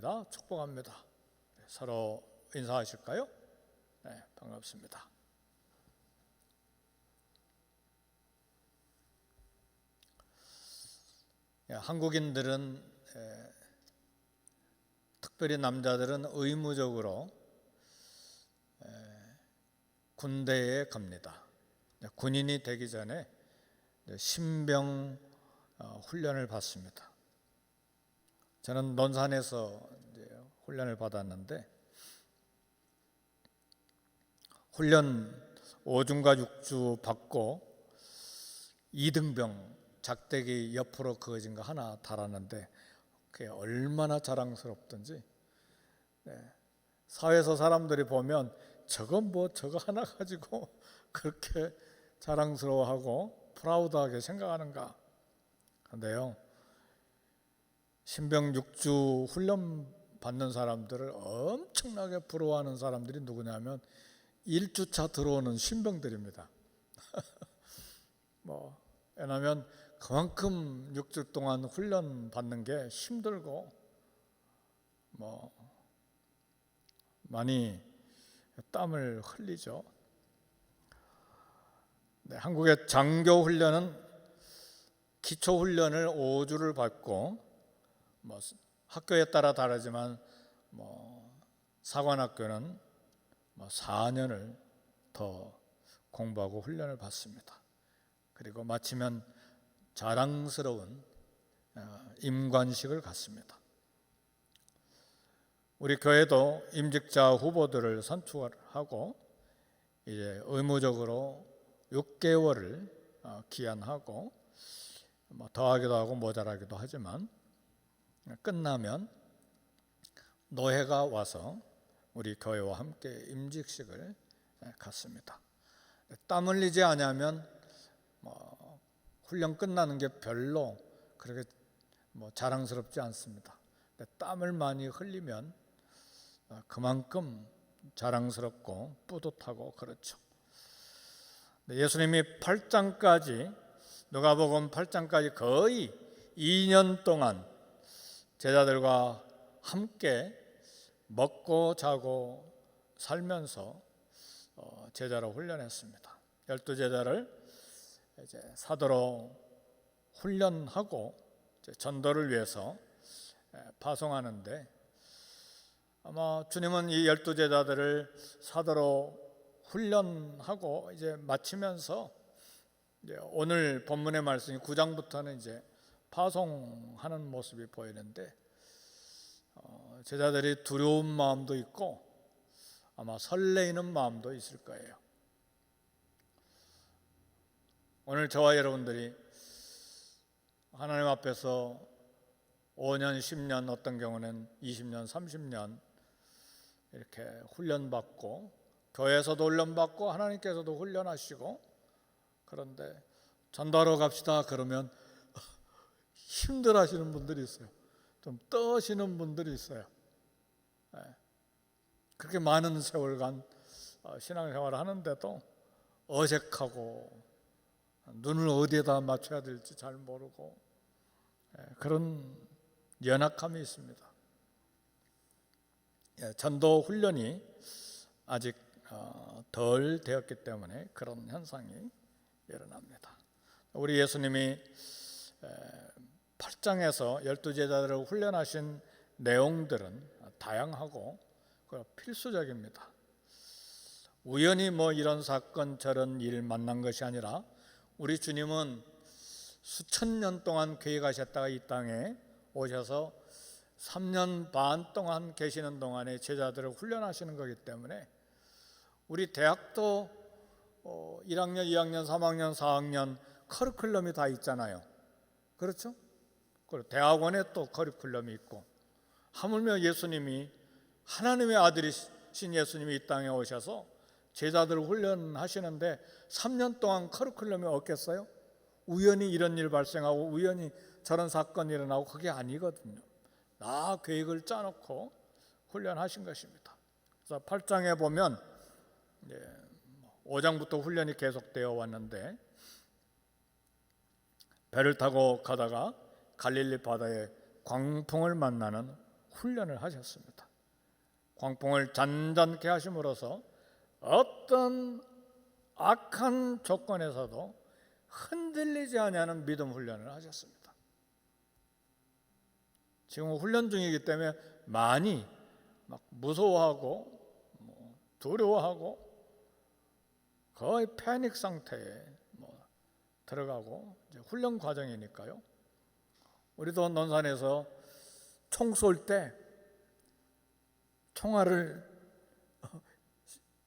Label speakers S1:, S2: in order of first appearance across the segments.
S1: 반갑습니다. 축복합니다. 서로 인사하실까요? 네, 반갑습니다. 한국인들은 특별히 남자들은 의무적으로 군대에 갑니다. 군인이 되기 전에 신병 훈련을 받습니다. 저는 논산에서 훈련을 받았는데 훈련 5주인가 6주 받고 2등병 작대기 옆으로 그어진 거 하나 달았는데 그게 얼마나 자랑스럽던지. 사회에서 사람들이 보면 저거 하나 가지고 그렇게 자랑스러워하고 프라우드하게 생각하는가. 그런데요, 신병 6주 훈련 받는 사람들을 엄청나게 부러워하는 사람들이 누구냐면 1주차 들어오는 신병들입니다. 왜냐하면 그만큼 6주 동안 훈련 받는 게 힘들고 많이 땀을 흘리죠. 한국의 장교 훈련은 기초 훈련을 5주를 받고 학교에 따라 다르지만 사관학교는 4년을 더 공부하고 훈련을 받습니다. 그리고 마치면 자랑스러운 임관식을 갖습니다. 우리 교회도 임직자 후보들을 선출하고 이제 의무적으로 6개월을 기한하고 더하기도 하고 모자라기도 하지만 끝나면 노회가 와서 우리 교회와 함께 임직식을 갖습니다. 땀 흘리지 않으면 훈련 끝나는 게 별로 그렇게 자랑스럽지 않습니다. 땀을 많이 흘리면 그만큼 자랑스럽고 뿌듯하고 그렇죠. 예수님이 8장까지 누가복음 8장까지 거의 2년 동안 제자들과 함께 먹고 자고 살면서 제자로 훈련했습니다. 12제자를 이제 사도로 훈련하고 전도를 위해서 파송하는데 아마 주님은 이 12제자들을 사도로 훈련하고 이제 마치면서 이제 오늘 본문의 말씀이 9장부터는 이제 파송하는 모습이 보이는데 제자들이 두려운 마음도 있고 아마 설레이는 마음도 있을 거예요. 오늘 저와 여러분들이 하나님 앞에서 5년, 10년, 어떤 경우는 20년, 30년 이렇게 훈련받고 교회에서도 훈련받고 하나님께서도 훈련하시고 그런데 전도하러 갑시다 그러면 힘들어하시는 분들이 있어요. 좀 떠시는 분들이 있어요. 그렇게 많은 세월간 신앙생활을 하는데도 어색하고 눈을 어디에다 맞춰야 될지 잘 모르고 그런 연약함이 있습니다. 전도 훈련이 아직 덜 되었기 때문에 그런 현상이 일어납니다. 우리 예수님이 8장에서 12제자들을 훈련하신 내용들은 다양하고 필수적입니다. 우연히 이런 사건 저런 일 만난 것이 아니라 우리 주님은 수천 년 동안 계획하셨다가 이 땅에 오셔서 3년 반 동안 계시는 동안에 제자들을 훈련하시는 거기 때문에 우리 대학도 1학년, 2학년, 3학년, 4학년 커리큘럼이 다 있잖아요. 그렇죠? 그리고 대학원에 또 커리큘럼이 있고 하물며 예수님이 하나님의 아들이신 예수님이 이 땅에 오셔서 제자들을 훈련하시는데 3년 동안 커리큘럼이 없겠어요? 우연히 이런 일 발생하고 우연히 저런 사건이 일어나고 그게 아니거든요. 다 계획을 짜놓고 훈련하신 것입니다. 그래서 8장에 보면 5장부터 훈련이 계속되어 왔는데 배를 타고 가다가 갈릴리 바다에 광풍을 만나는 훈련을 하셨습니다. 광풍을 잔잔케 하심으로써 어떤 악한 조건에서도 흔들리지 아니하는 믿음 훈련을 하셨습니다. 지금 훈련 중이기 때문에 많이 막 무서워하고 두려워하고 거의 패닉 상태에 들어가고 이제 훈련 과정이니까요. 우리도 논산에서 총 쏠 때 총알을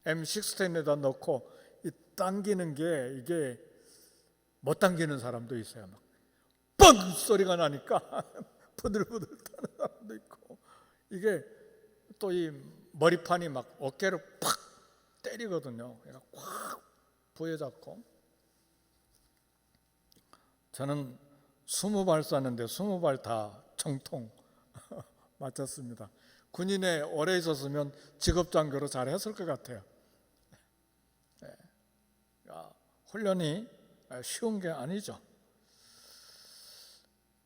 S1: M16에다 넣고 당기는 게 이게 못 당기는 사람도 있어요. 막 뻥 소리가 나니까 부들부들 타는 사람도 있고, 이게 또 이 머리판이 막 어깨를 팍 때리거든요. 그러니까 꽉 부여잡고. 저는 20발 쐈는데 20발 다 정통 맞췄습니다. 군인에 오래 있었으면 직업장교로 잘했을 것 같아요. 훈련이 쉬운 게 아니죠.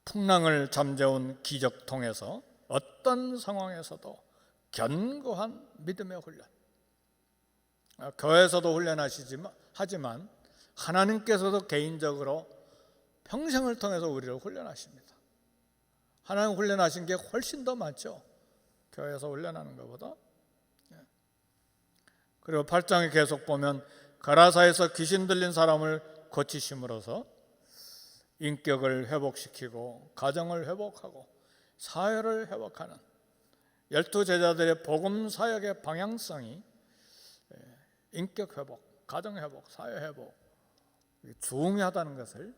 S1: 풍랑을 잠재운 기적통에서 어떤 상황에서도 견고한 믿음의 훈련. 교회에서도 하지만 하나님께서도 개인적으로 평생을 통해서 우리를 훈련하십니다. 하나님 훈련하신 게 훨씬 더 많죠. 교회에서 훈련하는 것보다. 그리고 8장에 계속 보면 가라사에서 귀신 들린 사람을 고치심으로써 인격을 회복시키고 가정을 회복하고 사회를 회복하는 12 제자들의 복음 사역의 방향성이 인격 회복, 가정 회복, 사회 회복 중요하다는 것을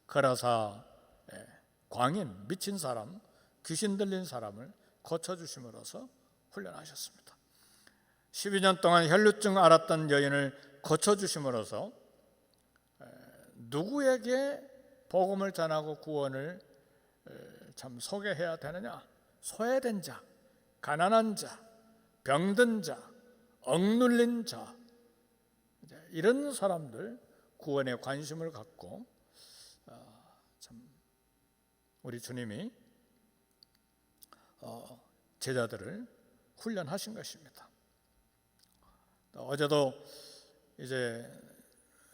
S1: 가라사 광인, 미친 사람, 귀신 들린 사람을 고쳐주심으로써 훈련하셨습니다. 12년 동안 혈루증 앓았던 여인을 고쳐주심으로써 누구에게 복음을 전하고 구원을 참 소개해야 되느냐? 소외된 자, 가난한 자, 병든 자, 억눌린 자, 이런 사람들 구원에 관심을 갖고 참 우리 주님이 제자들을 훈련하신 것입니다. 어제도 이제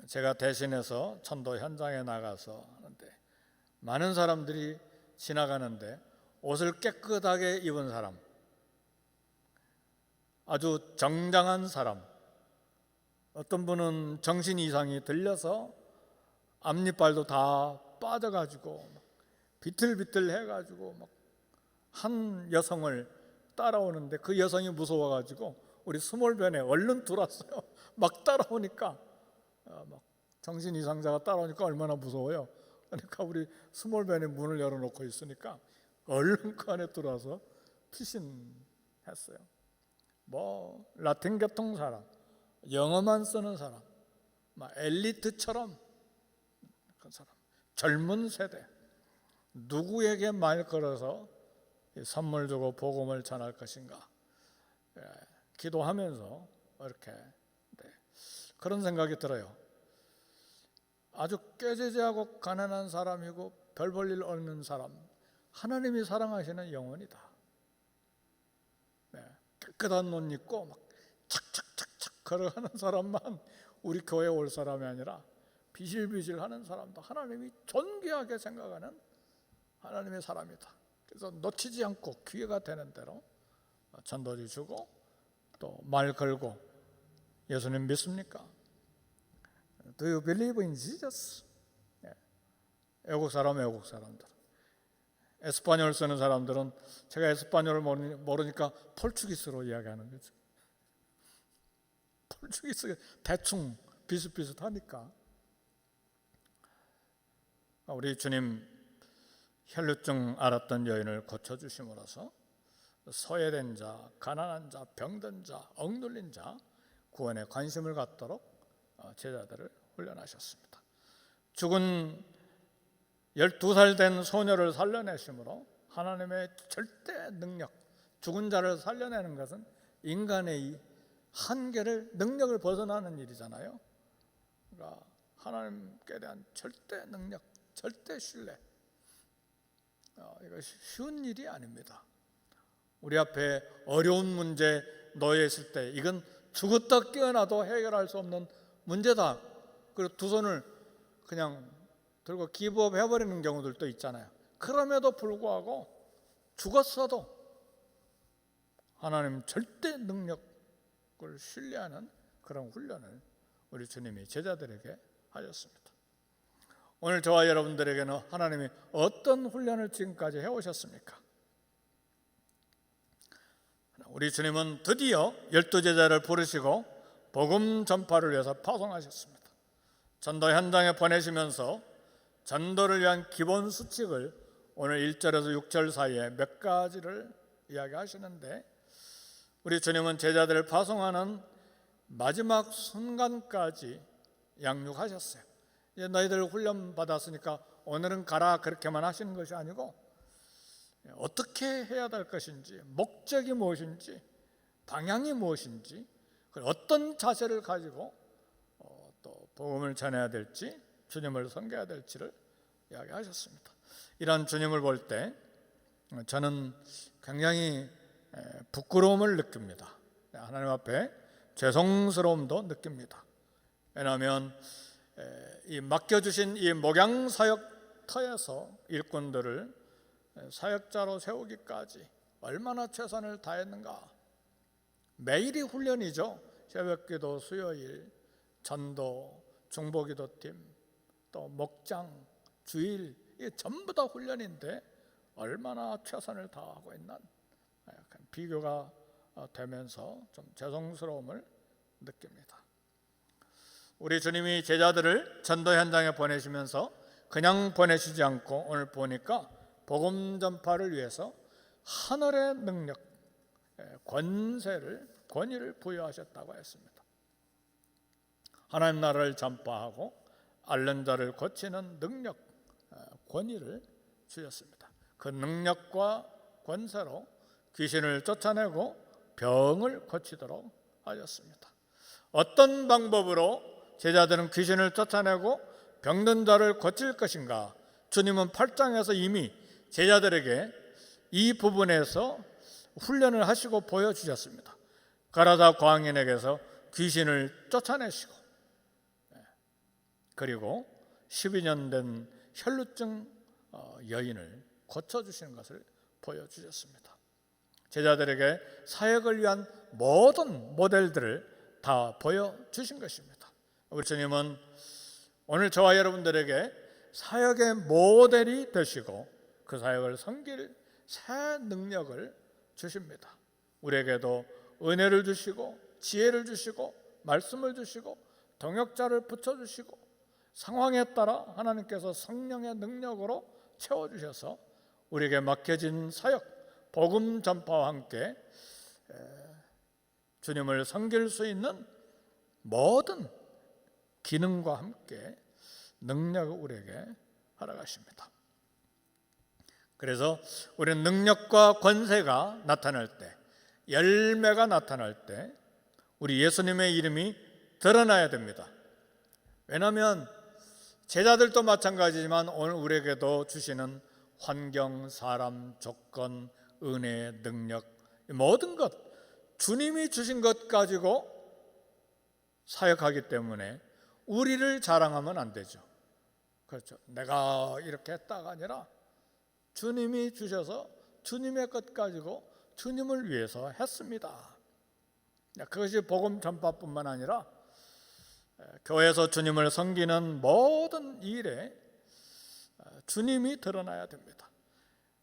S1: 제가 대신해서 천도 현장에 나가서 하는데 많은 사람들이 지나가는데 옷을 깨끗하게 입은 사람, 아주 정장한 사람, 어떤 분은 정신 이상이 들려서 앞니빨도 다 빠져가지고 비틀비틀 해가지고 한 여성을 따라오는데 그 여성이 무서워가지고 우리 스몰밴에 얼른 들어왔어요. 막 따라오니까 막 정신 이상자가 따라오니까 얼마나 무서워요. 그러니까 우리 스몰밴에 문을 열어놓고 있으니까 얼른 그 안에 들어와서 피신했어요. 라틴 계통 사람, 영어만 쓰는 사람, 엘리트처럼 그 사람, 젊은 세대 누구에게 말 걸어서 선물 주고 복음을 전할 것인가 기도하면서 이렇게 그런 생각이 들어요. 아주 깨지지하고 가난한 사람이고 별 볼 일 없는 사람, 하나님이 사랑하시는 영혼이다. 깨끗한 옷 입고 막 착착착착 걸어가는 사람만 우리 교회에 올 사람이 아니라 비실비실하는 사람도 하나님이 존귀하게 생각하는 하나님의 사람이다. 그래서 놓치지 않고 기회가 되는 대로 전도지 주고 또 말 걸고 예수님 믿습니까? Do you believe in Jesus? 외국 사람들 에스파뇰 쓰는 사람들은 제가 에스파뇰을 모르니까 포르투기스로 이야기하는 거죠. 포르투기스 대충 비슷비슷하니까. 우리 주님 혈루증 앓았던 여인을 고쳐주심으로써 소외된 자, 가난한 자, 병든 자, 억눌린 자 구원에 관심을 갖도록 제자들을 훈련하셨습니다. 죽은 12살 된 소녀를 살려내심으로 하나님의 절대 능력, 죽은 자를 살려내는 것은 인간의 한계를, 능력을 벗어나는 일이잖아요. 그러니까 하나님께 대한 절대 능력, 절대 신뢰, 이거 쉬운 일이 아닙니다. 우리 앞에 어려운 문제 놓여 있을 때 이건 죽었다 깨어나도 해결할 수 없는 문제다. 그리고 두 손을 그냥 들고 기브업 해버리는 경우들도 있잖아요. 그럼에도 불구하고 죽었어도 하나님 절대 능력을 신뢰하는 그런 훈련을 우리 주님이 제자들에게 하셨습니다. 오늘 저와 여러분들에게는 하나님이 어떤 훈련을 지금까지 해오셨습니까? 우리 주님은 드디어 12제자를 부르시고 복음 전파를 위해서 파송하셨습니다. 전도 현장에 보내시면서 전도를 위한 기본 수칙을 오늘 1절에서 6절 사이에 몇 가지를 이야기하시는데, 우리 주님은 제자들을 파송하는 마지막 순간까지 양육하셨어요. 이제 너희들 훈련 받았으니까 오늘은 가라 그렇게만 하시는 것이 아니고 어떻게 해야 될 것인지, 목적이 무엇인지, 방향이 무엇인지, 어떤 자세를 가지고 또 복음을 전해야 될지, 주님을 섬겨야 될지를 이야기하셨습니다. 이런 주님을 볼 때 저는 굉장히 부끄러움을 느낍니다. 하나님 앞에 죄송스러움도 느낍니다. 왜냐하면 이 맡겨주신 이 목양사역터에서 일꾼들을 사역자로 세우기까지 얼마나 최선을 다했는가. 매일이 훈련이죠. 새벽기도, 수요일, 전도, 중보기도팀, 또 목장, 주일, 이게 전부 다 훈련인데 얼마나 최선을 다하고 있는, 약간 비교가 되면서 좀 죄송스러움을 느낍니다. 우리 주님이 제자들을 전도 현장에 보내시면서 그냥 보내시지 않고 오늘 보니까 복음 전파를 위해서 하늘의 능력, 권위를 부여하셨다고 했습니다. 하나님 나라를 전파하고 앓는 자를 고치는 능력, 권위를 주셨습니다. 그 능력과 권세로 귀신을 쫓아내고 병을 고치도록 하셨습니다. 어떤 방법으로 제자들은 귀신을 쫓아내고 병든 자를 고칠 것인가? 주님은 8장에서 이미 제자들에게 이 부분에서 훈련을 하시고 보여주셨습니다. 가라다 광인에게서 귀신을 쫓아내시고, 그리고 12년 된 혈루증 여인을 고쳐주시는 것을 보여주셨습니다. 제자들에게 사역을 위한 모든 모델들을 다 보여주신 것입니다. 우리 주님은 오늘 저와 여러분들에게 사역의 모델이 되시고 그 사역을 섬길 새 능력을 주십니다. 우리에게도 은혜를 주시고 지혜를 주시고 말씀을 주시고 동역자를 붙여주시고 상황에 따라 하나님께서 성령의 능력으로 채워주셔서 우리에게 맡겨진 사역, 복음 전파와 함께 주님을 섬길 수 있는 모든 기능과 함께 능력을 우리에게 허락하십니다. 그래서 우리는 능력과 권세가 나타날 때, 열매가 나타날 때 우리 예수님의 이름이 드러나야 됩니다. 왜냐하면 제자들도 마찬가지지만 오늘 우리에게도 주시는 환경, 사람, 조건, 은혜, 능력, 모든 것 주님이 주신 것 가지고 사역하기 때문에 우리를 자랑하면 안 되죠. 그렇죠. 내가 이렇게 했다가 아니라 주님이 주셔서 주님의 것 가지고 주님을 위해서 했습니다. 그것이 복음 전파뿐만 아니라 교회에서 주님을 섬기는 모든 일에 주님이 드러나야 됩니다.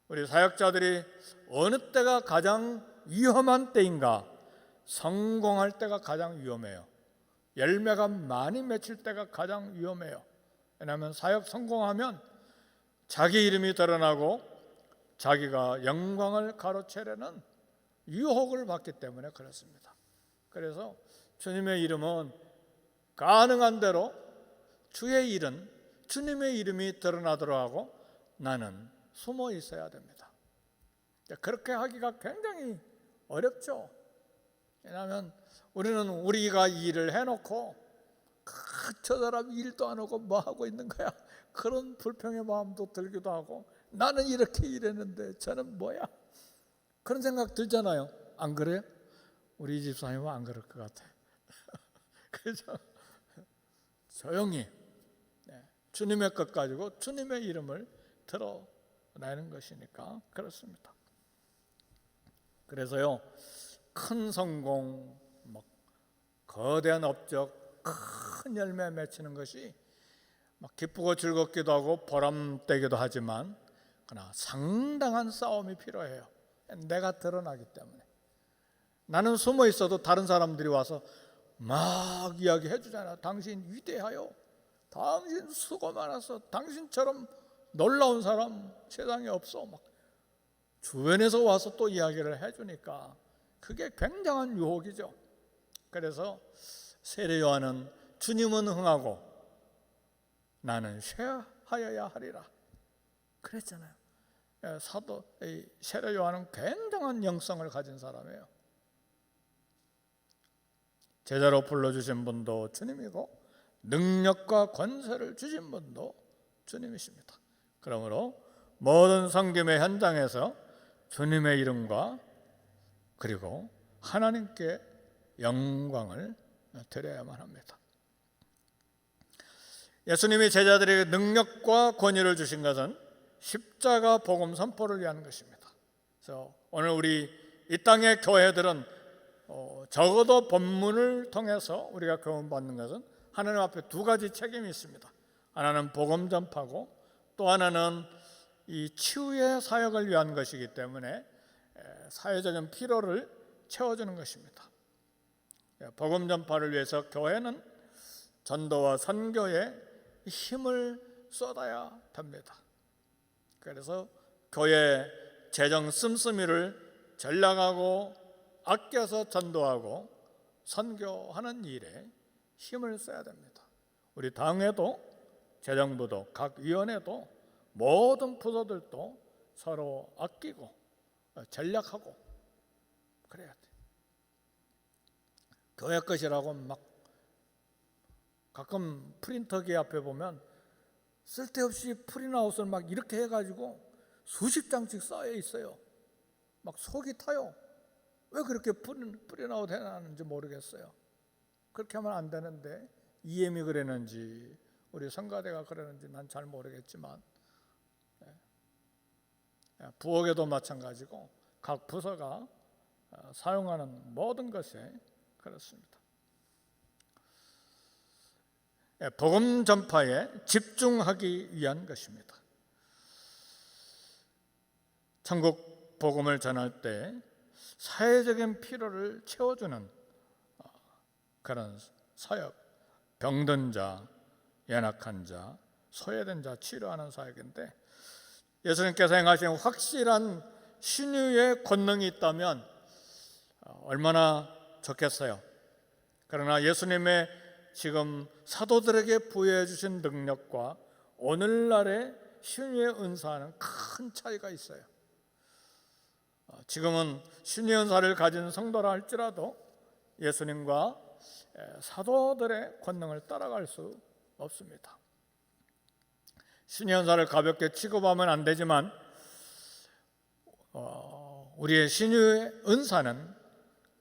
S1: 우리 사역자들이 어느 때가 가장 위험한 때인가? 성공할 때가 가장 위험해요. 열매가 많이 맺힐 때가 가장 위험해요. 왜냐하면 사역 성공하면 자기 이름이 드러나고 자기가 영광을 가로채려는 유혹을 받기 때문에 그렇습니다. 그래서 주님의 이름은 가능한 대로 주의 일은 주님의 이름이 드러나도록 하고 나는 숨어 있어야 됩니다. 그렇게 하기가 굉장히 어렵죠. 왜냐하면 우리는 우리가 일을 해놓고 저 사람 일도 안 하고 뭐 하고 있는 거야, 그런 불평의 마음도 들기도 하고, 나는 이렇게 일했는데 저는 뭐야, 그런 생각 들잖아요. 안 그래요? 우리 집사님은 안 그럴 것 같아요. 그죠? 조용히 주님의 것 가지고 주님의 이름을 드러내는 것이니까 그렇습니다. 그래서요, 큰 성공, 거대한 업적, 큰 열매 맺히는 것이 기쁘고 즐겁기도 하고 보람되기도 하지만 그러나 상당한 싸움이 필요해요. 내가 드러나기 때문에. 나는 숨어 있어도 다른 사람들이 와서 막 이야기해 주잖아. 당신 위대하여, 당신 수고 많아서, 당신처럼 놀라운 사람 세상에 없어. 막 주변에서 와서 또 이야기를 해주니까 그게 굉장한 유혹이죠. 그래서 세례 요한은 주님은 흥하고 나는 쇠하여야 하리라 그랬잖아요. 사도 세례 요한은 굉장한 영성을 가진 사람이에요. 제자로 불러주신 분도 주님이고 능력과 권세를 주신 분도 주님이십니다. 그러므로 모든 섬김의 현장에서 주님의 이름과 그리고 하나님께 영광을 드려야만 합니다. 예수님이 제자들에게 능력과 권위를 주신 것은 십자가 복음 선포를 위한 것입니다. 그래서 오늘 우리 이 땅의 교회들은 적어도 본문을 통해서 우리가 교훈받는 것은 하나님 앞에 두 가지 책임이 있습니다. 하나는 복음 전파고 또 하나는 이 치유의 사역을 위한 것이기 때문에 사회적인 필요를 채워주는 것입니다. 복음 전파를 위해서 교회는 전도와 선교에 힘을 쏟아야 됩니다. 그래서 교회 재정 씀씀이를 전략하고 아껴서 전도하고 선교하는 일에 힘을 써야 됩니다. 우리 당에도 재정부도 각 위원회도 모든 부서들도 서로 아끼고 전략하고 그래야 돼. 교회 것이라고 막 가끔 프린터기 앞에 보면 쓸데없이 프린아웃을 막 이렇게 해가지고 수십 장씩 쌓여 있어요. 막 속이 타요. 왜 그렇게 프린아웃 해놨는지 모르겠어요. 그렇게 하면 안 되는데 EM이 그랬는지 우리 성가대가 그랬는지 난 잘 모르겠지만 부엌에도 마찬가지고 각 부서가 사용하는 모든 것에 그렇습니다. 복음 전파에 집중하기 위한 것입니다. 천국 복음을 전할 때 사회적인 필요를 채워주는 그런 사역, 병든 자, 연약한 자, 소외된 자 치료하는 사역인데 예수님께서 행하신 확실한 신유의 권능이 있다면 얼마나 좋겠어요. 그러나 예수님의 지금 사도들에게 부여해 주신 능력과 오늘날의 신유의 은사는 큰 차이가 있어요. 지금은 신유의 은사를 가진 성도라 할지라도 예수님과 사도들의 권능을 따라갈 수 없습니다. 신유의 은사를 가볍게 취급하면 안 되지만 우리의 신유의 은사는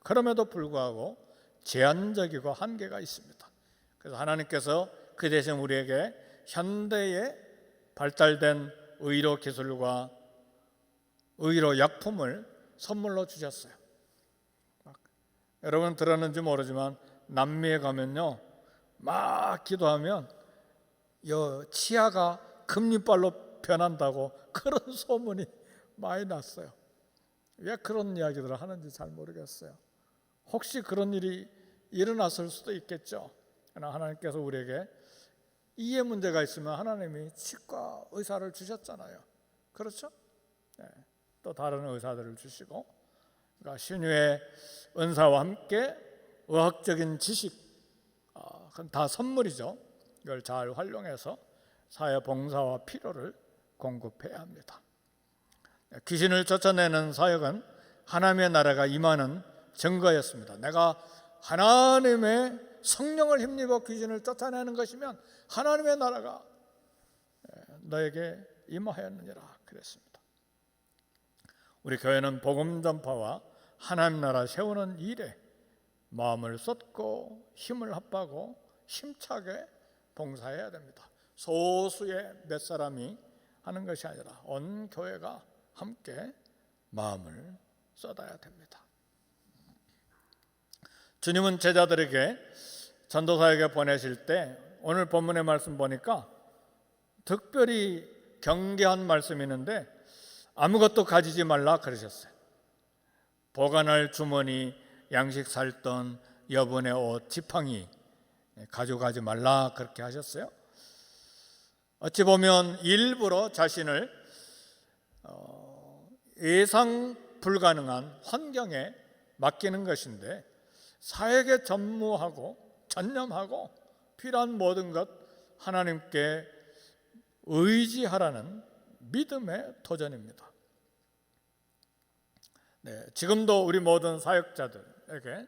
S1: 그럼에도 불구하고 제한적이고 한계가 있습니다. 그래서 하나님께서 그 대신 우리에게 현대의 발달된 의료 기술과 의료 약품을 선물로 주셨어요. 여러분 들었는지 모르지만 남미에 가면요, 막 기도하면 치아가 금리빨로 변한다고 그런 소문이 많이 났어요. 왜 그런 이야기들을 하는지 잘 모르겠어요. 혹시 그런 일이 일어났을 수도 있겠죠. 그러나 하나님께서 우리에게 이해 문제가 있으면 하나님이 치과 의사를 주셨잖아요. 그렇죠? 네. 또 다른 의사들을 주시고, 그러니까 신유의 은사와 함께 의학적인 지식, 그건 다 선물이죠. 이걸 잘 활용해서 사회 봉사와 필요를 공급해야 합니다. 귀신을 쫓아내는 사역은 하나님의 나라가 임하는 증거였습니다. 내가 하나님의 성령을 힘입어 귀신을 쫓아내는 것이면 하나님의 나라가 너에게 임하였느니라 그랬습니다. 우리 교회는 복음 전파와 하나님 나라 세우는 일에 마음을 쏟고 힘을 합하고 힘차게 봉사해야 됩니다. 소수의 몇 사람이 하는 것이 아니라 온 교회가 함께 마음을 쏟아야 됩니다. 주님은 제자들에게 전도사에게 보내실 때 오늘 본문의 말씀 보니까 특별히 경계한 말씀이 있는데 아무것도 가지지 말라 그러셨어요. 보관할 주머니, 양식 살던 여분의 옷, 지팡이 가져가지 말라 그렇게 하셨어요. 어찌 보면 일부러 자신을 예상 불가능한 환경에 맡기는 것인데 사역에 전무하고 전념하고 필요한 모든 것 하나님께 의지하라는 믿음의 도전입니다. 지금도 우리 모든 사역자들에게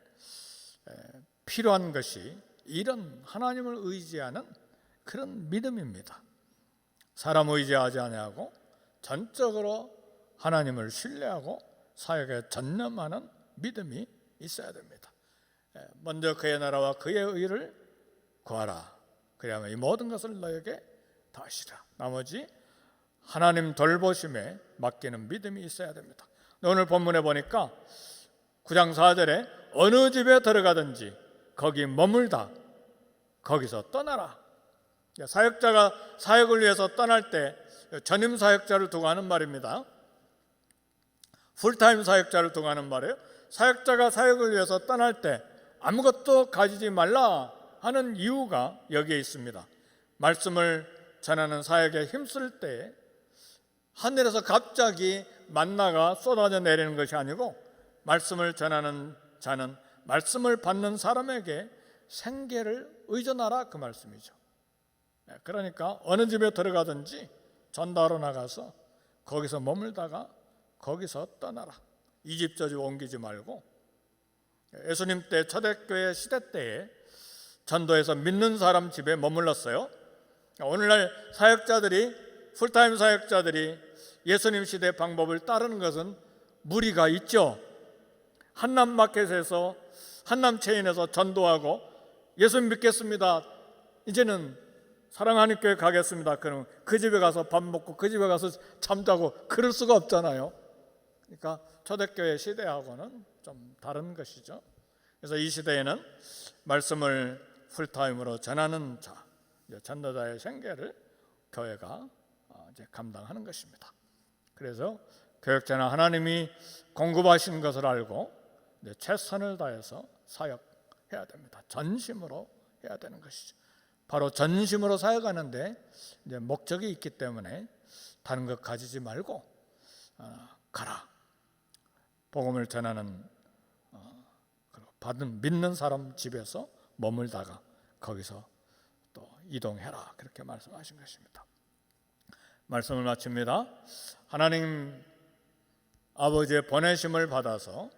S1: 필요한 것이 이런 하나님을 의지하는 그런 믿음입니다. 사람 의지하지 아니하고 전적으로 하나님을 신뢰하고 사역에 전념하는 믿음이 있어야 됩니다. 먼저 그의 나라와 그의 의를 구하라. 그리하면 이 모든 것을 너에게 더하시라. 나머지 하나님 돌보심에 맡기는 믿음이 있어야 됩니다. 오늘 본문에 보니까 9장 4절에 어느 집에 들어가든지 거기 머물다 거기서 떠나라. 사역자가 사역을 위해서 떠날 때 전임 사역자를 두고 하는 말입니다. 풀타임 사역자를 두고 하는 말이에요. 사역자가 사역을 위해서 떠날 때 아무것도 가지지 말라 하는 이유가 여기에 있습니다. 말씀을 전하는 사역에 힘쓸 때 하늘에서 갑자기 만나가 쏟아져 내리는 것이 아니고 말씀을 전하는 자는 말씀을 받는 사람에게 생계를 의존하라 그 말씀이죠. 그러니까 어느 집에 들어가든지 전도하러 나가서 거기서 머물다가 거기서 떠나라. 이 집 저 집 옮기지 말고 예수님 때 초대교회 시대 때에 전도해서 믿는 사람 집에 머물렀어요. 오늘날 사역자들이 풀타임 사역자들이 예수님 시대 방법을 따르는 것은 무리가 있죠. 한남마켓에서 한남체인에서 전도하고 예수님 믿겠습니다. 이제는 사랑하는 교회 가겠습니다. 그럼 그 집에 가서 밥 먹고 그 집에 가서 잠자고 그럴 수가 없잖아요. 그러니까 초대교회 시대하고는 좀 다른 것이죠. 그래서 이 시대에는 말씀을 풀타임으로 전하는 자, 전도자의 생계를 교회가 이제 감당하는 것입니다. 그래서 교역자는 하나님이 공급하신 것을 알고 최선을 다해서 사역해야 됩니다. 전심으로 해야 되는 것이죠. 바로 전심으로 사역하는데 이제 목적이 있기 때문에 다른 것 가지지 말고 가라. 복음을 전하는 받은 믿는 사람 집에서 머물다가 거기서 또 이동해라. 그렇게 말씀하신 것입니다. 말씀을 마칩니다. 하나님 아버지의 보내심을 받아서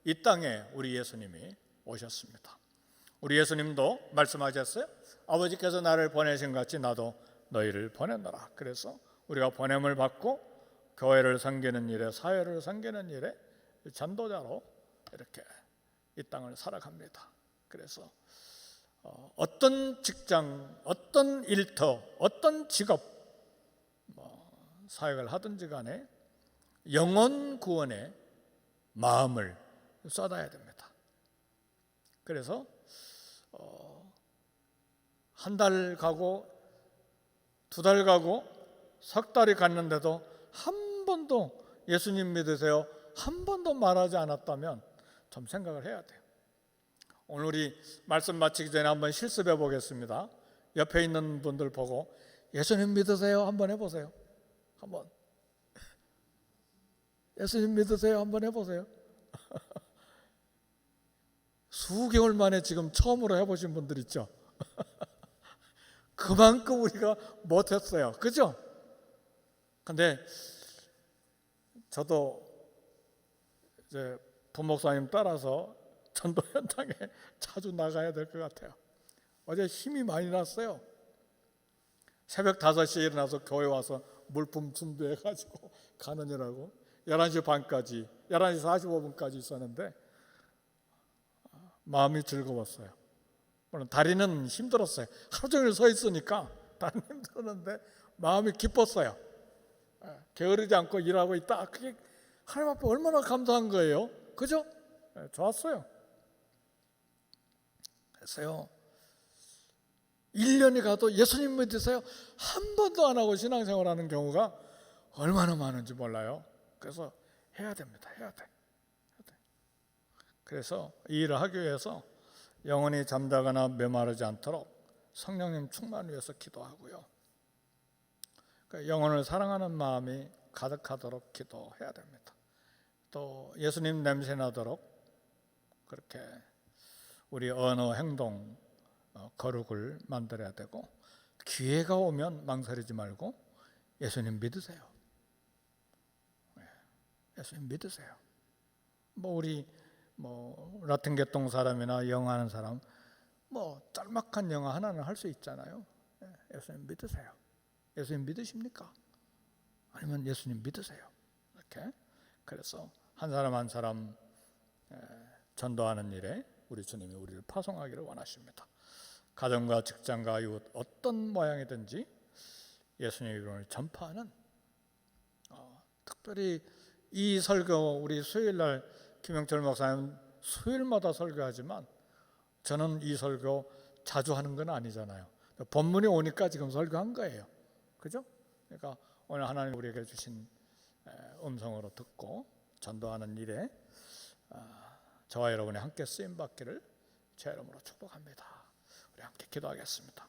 S1: 이 땅에 우리 예수님이 오셨습니다. 우리 예수님도 말씀하셨어요. 아버지께서 나를 보내신 같이 나도 너희를 보내노라. 그래서 우리가 보냄을 받고 교회를 섬기는 일에, 사회를 섬기는 일에 전도자로 이렇게 이 땅을 살아갑니다. 그래서 어떤 직장, 어떤 일터, 어떤 직업 사역을 하든지 간에 영혼 구원에 마음을 쏟아야 됩니다. 그래서 한 달 가고 두 달 가고 석 달이 갔는데도 한 번도 예수님 믿으세요 한 번도 말하지 않았다면 좀 생각을 해야 돼요. 오늘 우리 말씀 마치기 전에 한번 실습해 보겠습니다. 옆에 있는 분들 보고 예수님 믿으세요 한번 해보세요. 한번 예수님 믿으세요 한번 해보세요. 수개월 만에 지금 처음으로 해보신 분들 있죠. 그만큼 우리가 못했어요. 그죠? 근데 저도 이제 부목사님 따라서 전도 현장에 자주 나가야 될 것 같아요. 어제 힘이 많이 났어요. 새벽 5시에 일어나서 교회 와서 물품 준비해가지고 가느냐라고 11시 반까지, 11시 45분까지 있었는데 마음이 즐거웠어요. 물론 다리는 힘들었어요. 하루 종일 서 있으니까 다리는 힘들었는데 마음이 기뻤어요. 게으르지 않고 일하고 있다. 그게 하나님 앞에 얼마나 감사한 거예요. 그죠? 좋았어요. 그래서요, 1년이 가도 예수님 믿으세요? 한 번도 안 하고 신앙생활하는 경우가 얼마나 많은지 몰라요. 그래서 해야 됩니다. 해야 돼. 그래서 이 일을 하기 위해서 영혼이 잠자거나 메마르지 않도록 성령님 충만 위해서 기도하고요. 그러니까 영혼을 사랑하는 마음이 가득하도록 기도해야 됩니다. 또 예수님 냄새 나도록 그렇게 우리 언어, 행동, 거룩을 만들어야 되고, 기회가 오면 망설이지 말고 예수님 믿으세요. 예수님 믿으세요. 우리 라틴 계통 사람이나 영어 하는 사람 짤막한 영어 하나는 할 수 있잖아요. 예수님 믿으세요. 예수님 믿으십니까? 아니면 예수님 믿으세요. 이렇게. 그래서 한 사람 한 사람 전도하는 일에 우리 주님이 우리를 파송하기를 원하십니다. 가정과 직장과 이웃 어떤 모양이든지 예수님의 이름을 전파하는, 특별히 이 설교 우리 수요일날 김영철 목사님 수요일마다 설교하지만 저는 이 설교 자주 하는 건 아니잖아요. 본문이 오니까 지금 설교한 거예요. 그죠? 그러니까 오늘 하나님 우리에게 주신 음성으로 듣고 전도하는 일에 저와 여러분이 함께 쓰임 받기를 제 이름으로 축복합니다. 우리 함께 기도하겠습니다.